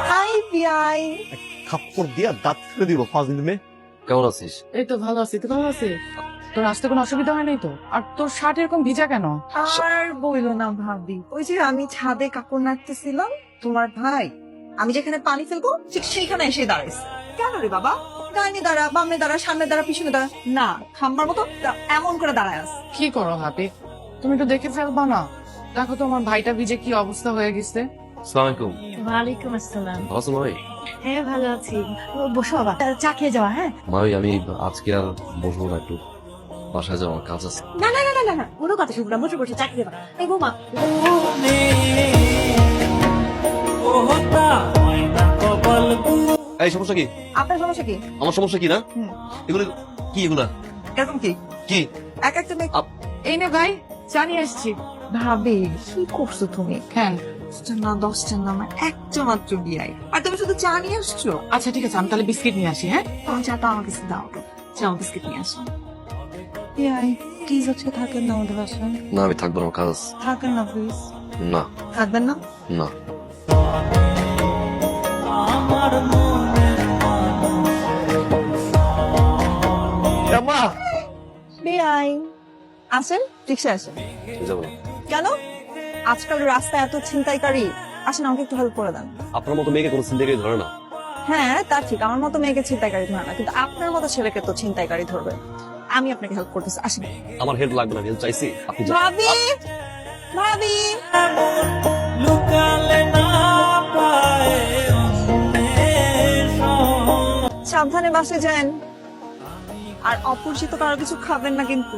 High বিয়াই, থাপ্পড় দিয়া দাঁত ফেলে দিব ফাজিল মেয়ে। কেমন আছিস? এই তো ভালো আছি, তুই ভালো আছিস? তোর আসতে কোনো অসুবিধা হয় নাই তো? আর তোর শার্ট এরকম ভিজা কেন? আর বইলো না ভাবি, ওই যে আমি ছাদে কাপড় নাড়তেছিলাম, তোমার ভাই আমি যেখানে পানি ফেলবো ঠিক সেইখানে এসে দাঁড়াইছে। কেন রে বাবা? ডাইনে দাঁড়া, বামে দাঁড়া, সামনে দাঁড়া, পিছনে দাঁড়া, না খাম্বার মতো এমন করে দাঁড়ায় আছে। কি করো হাবি, তুমি তো দেখে ফেলবা না? দেখো তো আমার ভাইটা ভিজে কি অবস্থা হয়ে গেছে। আসসালামু আলাইকুম। ওয়ালাইকুম আসসালাম। ভালো আছো মাই? হ্যাঁ ভালো আছি। বসো বাবা, চা খেয়ে যাওয়া। হ্যাঁ মাই আমি আজকে আর বসবো না, একটু বাসায় যাওয়ার কাজ আছে। না না না না না না, কোনো কথা শুনবো না, বসে বসে চা খেয়ে যাবা। এই বৌমা, এই সমস্যা কি? আপনার সমস্যা কি? আমার সমস্যা কি না? হুম। এগুলো কি? এগুলা এরকম কি কি? এক একটা মেয়ে? এই নে ভাই, চা নিয়ে আসছি। ভাবি কি করছো তুমি? হ্যাঁ না 10টা না, আমার একটা মাত্র বিয়াই, আর তুমি শুধু চা নিয়ে আসছো। আচ্ছা ঠিক আছে, আমি তাহলে বিস্কিট নিয়ে আসি। হ্যাঁ তোমার চাটা আমার কাছে দাও, চাও বিস্কিট নিয়ে আসো। বিয়াই প্লিজ হচ্ছে থাকেন না আমাদের বাসায়, না আমি থাকবো না, আমার কাজ আছে। থাকেন না প্লিজ। না থাকবেন না? না। মা বিয়াই আসেন, রিক্সা আসেন। যাবো না। কেন? আজকাল রাস্তায় এত ছিনতাইকারী, আসেন আমাকে একটু হেল্প করে দেন। আপনার মতো মেয়েকে কোনো চিন্তা করে ধরে না। হ্যাঁ তা ঠিক, আমার মতো মেয়েকে ছিনতাইকারী ধরে না, কিন্তু আপনার মতো ছেলেকে তো ছিনতাইকারী ধরবে। আমি আপনাকে হেল্প করতেছি, আসেন। আমার হেল্প লাগবে না, হেল্প চাইছি, আপনি যান। ভাবি, ভাবি সাবধানে বাসে যান, আর অপরিচিত কারো কিছু খাবেন না কিন্তু।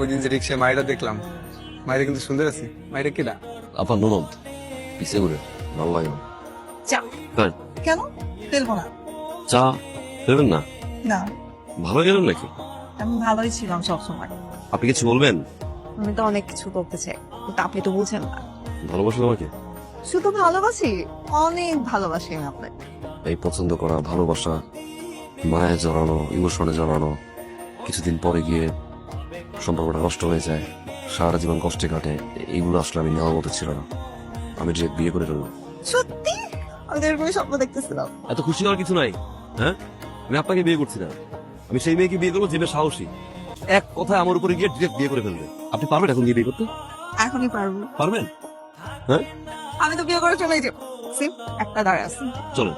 ওই দিন যে রিক্সায় মায়েরা দেখলাম, মায়েরা কিন্তু সুন্দর আছে। মায়েরা কেডা? আপনার ননদ পিছিয়ে ঘুরে ভালো লাগে না। চা তাই? কেন ফেলবো না? চা দেবেন না? না, ভালো গেলেন নাকি? আমি ভালোই ছিলাম সবসময়। আপনি কিছু বলবেন? আমি তো অনেক কিছু করতে চাই, কিন্তু আপনি তো বুঝেন না। ভালোবাসেন আমাকে? শুধু ভালোবাসি, অনেক ভালোবাসি আমি আপনাকে। এই পছন্দ করা, ভালোবাসা, মায়ে জড়ানো, ইমোশনে জড়ানো, কিছুদিন পরে গিয়ে সম্পর্কটা নষ্ট হয়ে যায়, সারা জীবন কষ্টে কাটে, এইগুলো আসলে আমি নেওয়ার মতো ছিল না। আমি যে বিয়ে করে ফেললাম। সত্যি আমি তো এরকমই স্বপ্ন দেখতেছিলাম। এত খুশি হওয়ার কিছু নাই। হ্যাঁ, আমি আপনাকে বিয়ে করছি না, আমি সেই মেয়েকে বিয়ে করবো যে মেয়ে সাহসী, এক কথায় আমার উপরে গিয়ে ডিরেক্ট বিয়ে করে ফেলবে। আপনি পারবেন এখন গিয়ে বিয়ে করতে? এখনই পারবো। পারবেন? হ্যাঁ আমি তো বিয়ে করে চলে যাবো। একটা দাঁড়ায় আছে। চলো।